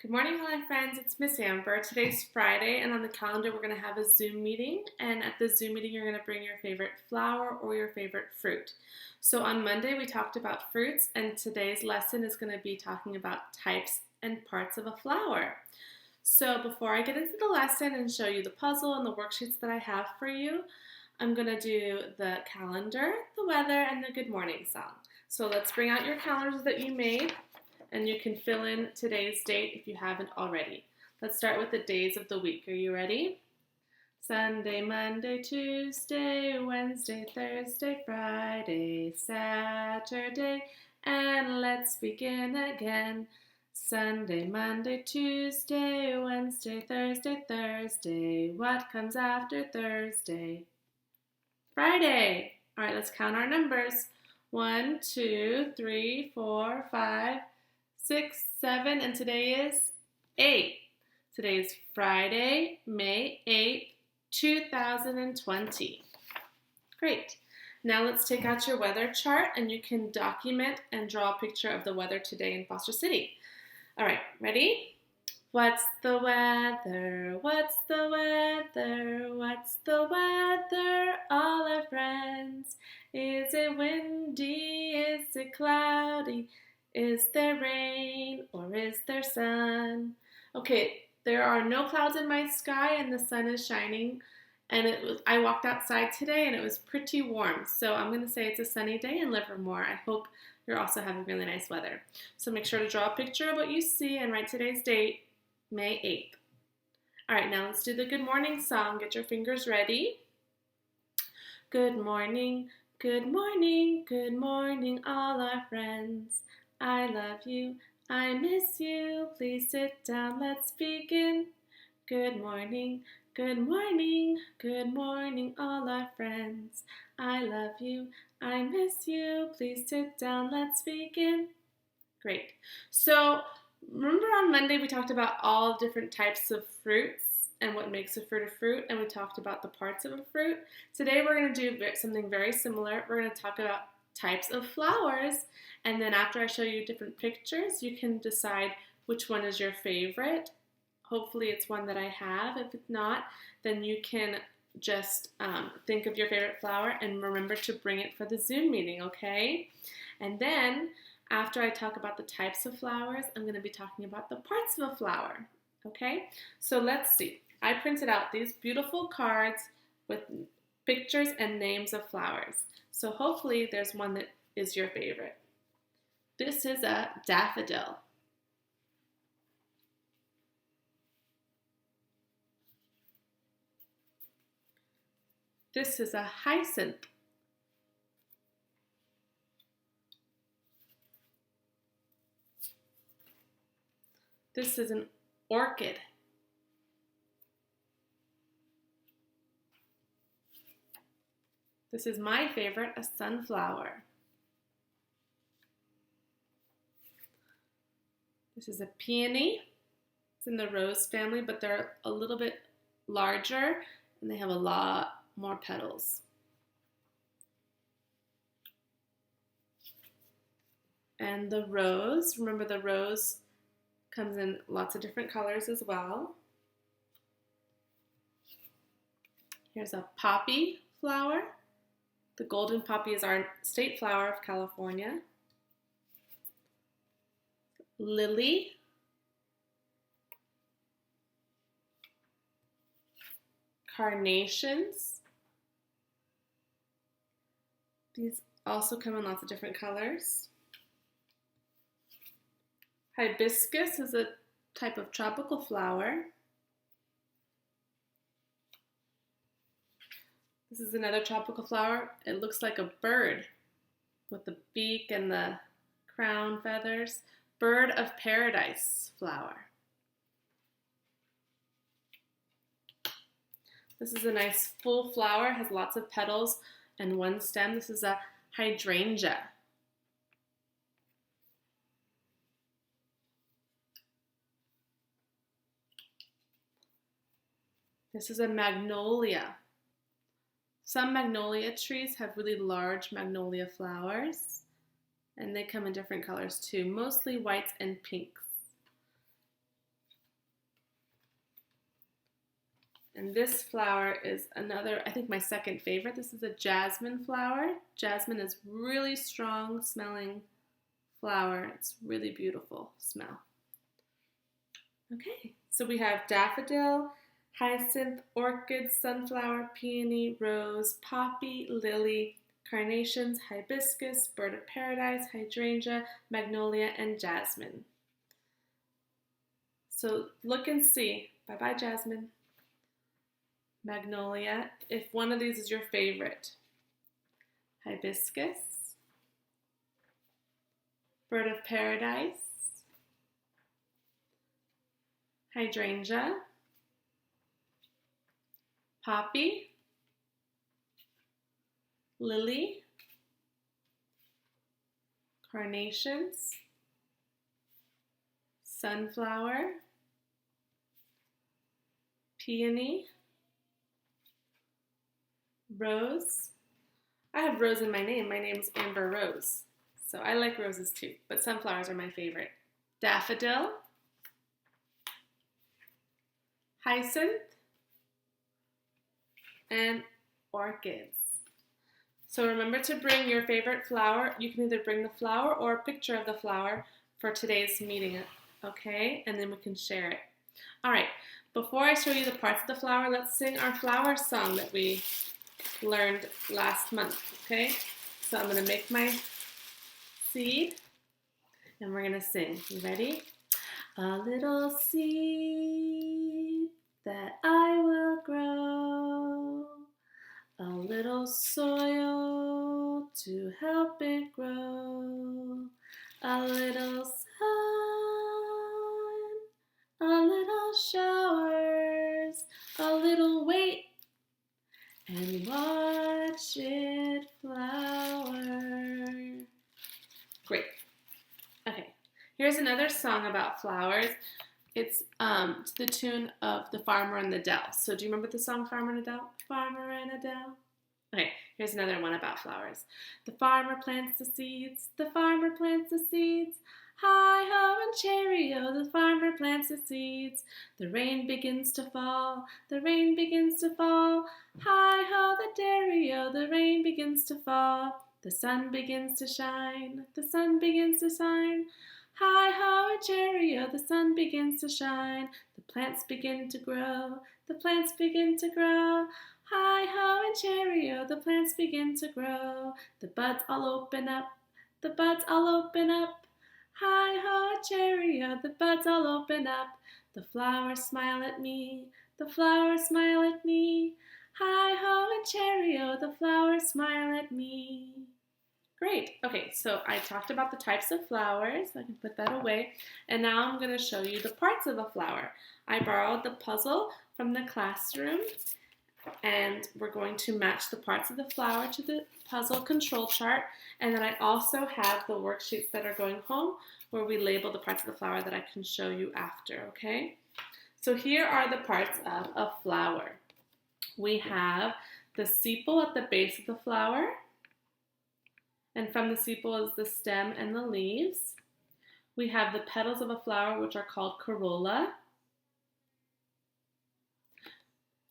Good morning, hello friends. It's Miss Amber. Today's Friday, and on the calendar we're going to have a Zoom meeting. And at the Zoom meeting, you're going to bring your favorite flower or your favorite fruit. So on Monday, we talked about fruits, and today's lesson is going to be talking about types and parts of a flower. So before I get into the lesson and show you the puzzle and the worksheets that I have for you, I'm going to do the calendar, the weather, and the good morning song. So let's bring out your calendars that you made. And you can fill in today's date if you haven't already. Let's start with the days of the week. Are you ready? Sunday, Monday, Tuesday, Wednesday, Thursday, Friday, Saturday, and let's begin again. Sunday, Monday, Tuesday, Wednesday, Thursday, Thursday. What comes after Thursday? Friday. All right, let's count our numbers. 1, 2, 3, 4, 5, 6, 7, and today is 8. Today is Friday, May 8th, 2020. Great. Now let's take out your weather chart and you can document and draw a picture of the weather today in Foster City. All right, ready? What's the weather? What's the weather? What's the weather, all our friends? Is it windy? Is it cloudy? Is there rain or is there sun? Okay, there are no clouds in my sky and the sun is shining. And I walked outside today and it was pretty warm. So I'm going to say it's a sunny day in Livermore. I hope you're also having really nice weather. So make sure to draw a picture of what you see and write today's date, May 8th. All right, now let's do the good morning song. Get your fingers ready. Good morning, good morning, good morning, all our friends. I love you, I miss you, please sit down, let's begin. Good morning, good morning, good morning, all our friends. I love you, I miss you, please sit down, let's begin. Great. So remember on Monday we talked about all different types of fruits and what makes a fruit, and we talked about the parts of a fruit. Today we're going to do something very similar. We're going to talk about types of flowers, and then after I show you different pictures, you can decide which one is your favorite. Hopefully it's one that I have. If it's not, then you can just think of your favorite flower and remember to bring it for the Zoom meeting, okay? And then after I talk about the types of flowers, I'm going to be talking about the parts of a flower, okay? So let's see. I printed out these beautiful cards with pictures and names of flowers. So hopefully there's one that is your favorite. This is a daffodil. This is a hyacinth. This is an orchid. This is my favorite, a sunflower. This is a peony. It's in the rose family, but they're a little bit larger and they have a lot more petals. And the rose, remember the rose comes in lots of different colors as well. Here's a poppy flower. The golden poppy is our state flower of California. Lily. Carnations. These also come in lots of different colors. Hibiscus is a type of tropical flower. This is another tropical flower. It looks like a bird with the beak and the crown feathers. Bird of paradise flower. This is a nice full flower, has lots of petals and one stem. This is a hydrangea. This is a magnolia. Some magnolia trees have really large magnolia flowers, and they come in different colors too, mostly whites and pinks. And this flower is another, I think my second favorite. This is a jasmine flower. Jasmine is really strong smelling flower. It's really beautiful smell. Okay, so we have daffodil, hyacinth, orchid, sunflower, peony, rose, poppy, lily, carnations, hibiscus, bird of paradise, hydrangea, magnolia, and jasmine. So look and see. Bye-bye, Jasmine. Magnolia, if one of these is your favorite. Hibiscus, bird of paradise, hydrangea, poppy, lily, carnations, sunflower, peony, rose. I have rose in my name. My name's Amber Rose. So I like roses too, but sunflowers are my favorite. Daffodil, hyacinth, and orchids. So remember to bring your favorite flower. You can either bring the flower or a picture of the flower for today's meeting, okay? And then we can share it. All right, before I show you the parts of the flower, let's sing our flower song that we learned last month, okay? So I'm gonna make my seed and we're gonna sing. You ready? A little seed that I will grow, a little soil to help it grow, a little sun, a little showers, a little wait, and watch it flower. Great. Okay, here's another song about flowers. It's to the tune of The Farmer and the Dell. So do you remember the song Farmer and a Dell? Farmer and a Dell. Okay, here's another one about flowers. The farmer plants the seeds, the farmer plants the seeds. Hi-ho and cherry-o, the farmer plants the seeds. The rain begins to fall, the rain begins to fall. Hi-ho the dairy-o, the rain begins to fall. The sun begins to shine, the sun begins to shine. Hi-ho and cherry-o, the sun begins to shine. The plants begin to grow, the plants begin to grow. Hi-ho and cherry-o, the plants begin to grow. The buds all open up, the buds all open up. Hi-ho and cherry-o, the buds all open up. The flowers smile at me, the flowers smile at me. Hi-ho and cherry-o, the flowers smile at me. Great. Okay, so I talked about the types of flowers. I can put that away. And now I'm going to show you the parts of a flower. I borrowed the puzzle from the classroom, and we're going to match the parts of the flower to the puzzle control chart. And then I also have the worksheets that are going home where we label the parts of the flower that I can show you after, okay? So here are the parts of a flower. We have the sepal at the base of the flower. And from the sepal is the stem and the leaves. We have the petals of a flower, which are called corolla.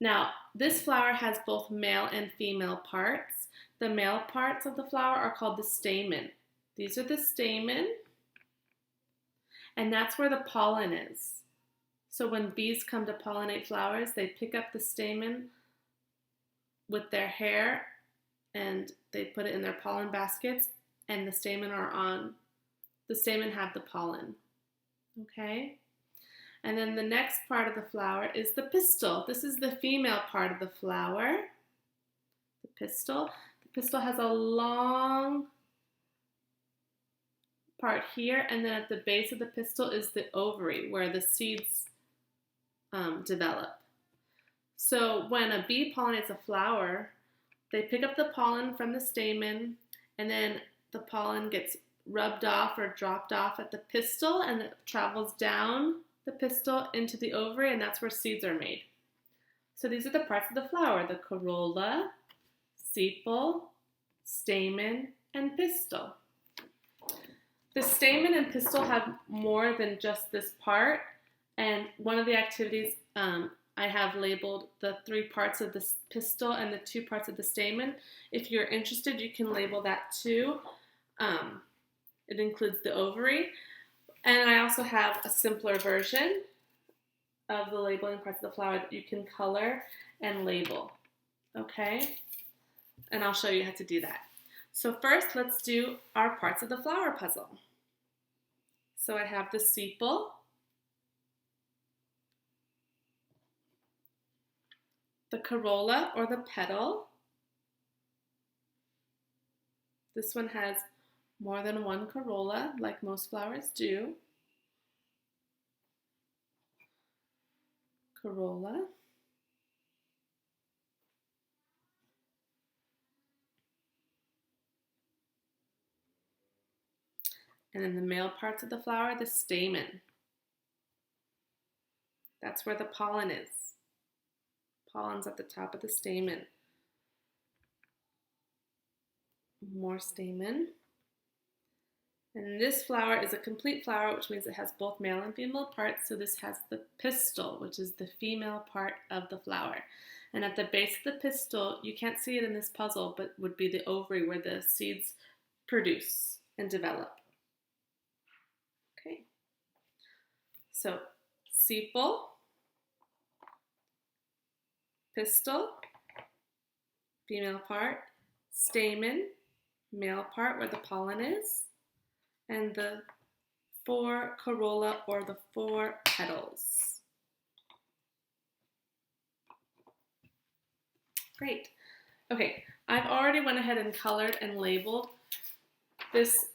Now, this flower has both male and female parts. The male parts of the flower are called the stamen. These are the stamen, and that's where the pollen is. So when bees come to pollinate flowers, they pick up the stamen with their hair and they put it in their pollen baskets, and the stamen have the pollen, okay? And then the next part of the flower is the pistil. This is the female part of the flower, the pistil. The pistil has a long part here, and then at the base of the pistil is the ovary, where the seeds develop. So when a bee pollinates a flower, they pick up the pollen from the stamen, and then the pollen gets rubbed off or dropped off at the pistil, and it travels down the pistil into the ovary, and that's where seeds are made. So these are the parts of the flower: the corolla, sepal, stamen, and pistil. The stamen and pistil have more than just this part, and one of the activities I have labeled the 3 parts of the pistil and the 2 parts of the stamen. If you're interested, you can label that too. It includes the ovary. And I also have a simpler version of the labeling parts of the flower that you can color and label. Okay? And I'll show you how to do that. So first, let's do our parts of the flower puzzle. So I have the sepal, the corolla or the petal. This one has more than one corolla, like most flowers do. Corolla. And in the male parts of the flower, the stamen. That's where the pollen is. Pollen's at the top of the stamen. More stamen. And this flower is a complete flower, which means it has both male and female parts. So this has the pistil, which is the female part of the flower. And at the base of the pistil, you can't see it in this puzzle, but would be the ovary where the seeds produce and develop. Okay. So sepal, pistil, female part, stamen, male part where the pollen is, and the 4 corolla or the 4 petals. Great. Okay, I've already went ahead and colored and labeled this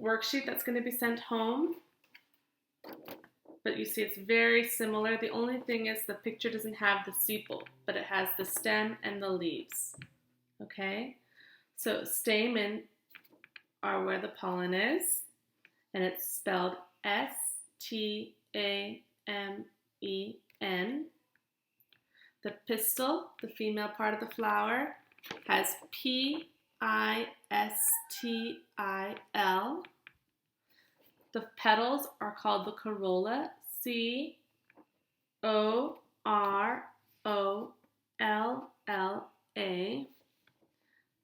worksheet that's going to be sent home. But you see it's very similar. The only thing is the picture doesn't have the sepal, but it has the stem and the leaves. Okay? So stamen are where the pollen is, and it's spelled S-T-A-M-E-N. The pistil, the female part of the flower, has P-I-S-T-I-L. The petals are called the corolla, C-O-R-O-L-L-A.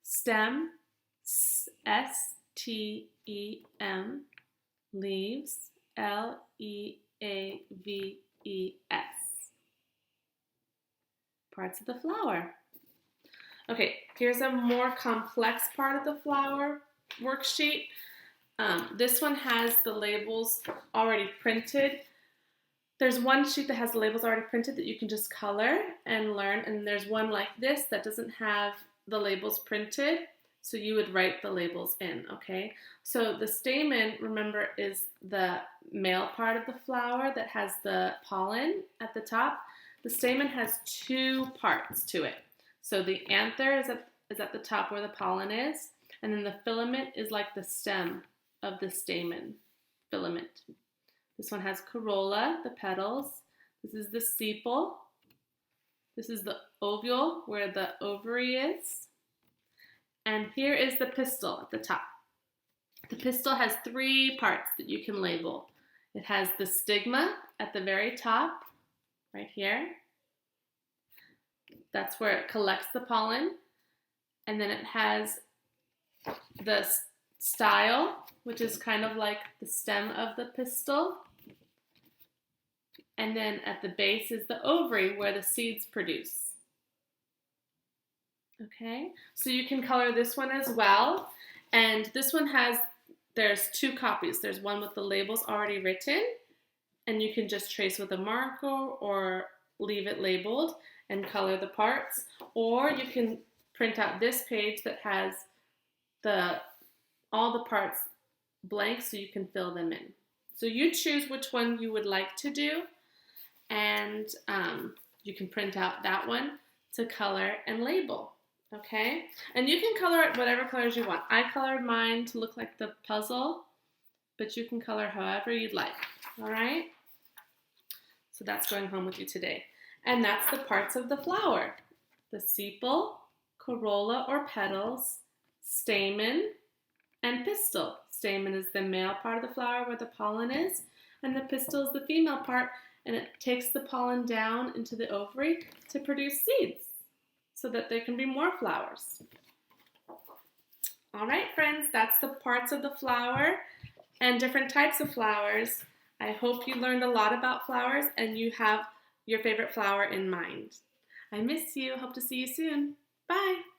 Stem, S-T-E-M. Leaves, L-E-A-V-E-S. Parts of the flower. Okay, here's a more complex part of the flower worksheet. This one has the labels already printed. There's one sheet that has the labels already printed that you can just color and learn, and there's one like this that doesn't have the labels printed, so you would write the labels in, okay? So the stamen, remember, is the male part of the flower that has the pollen at the top. The stamen has 2 parts to it. So the anther is at the top where the pollen is, and then the filament is like the stem of the stamen filament. This one has corolla, the petals. This is the sepal. This is the ovule where the ovary is. And here is the pistil at the top. The pistil has 3 parts that you can label. It has the stigma at the very top, right here. That's where it collects the pollen. And then it has the style, which is kind of like the stem of the pistil. And then at the base is the ovary where the seeds produce. Okay, so you can color this one as well. And this one there's 2 copies. There's one with the labels already written, and you can just trace with a marker or leave it labeled and color the parts. Or you can print out this page that has all the parts blank so you can fill them in. So you choose which one you would like to do, and you can print out that one to color and label. Okay, and you can color it whatever colors you want. I colored mine to look like the puzzle, but you can color however you'd like. All right, so that's going home with you today. And that's the parts of the flower: the sepal, corolla or petals, stamen, and pistil. Stamen is the male part of the flower where the pollen is, and the pistil is the female part, and it takes the pollen down into the ovary to produce seeds so that there can be more flowers. All right, friends, that's the parts of the flower and different types of flowers. I hope you learned a lot about flowers and you have your favorite flower in mind. I miss you. Hope to see you soon. Bye.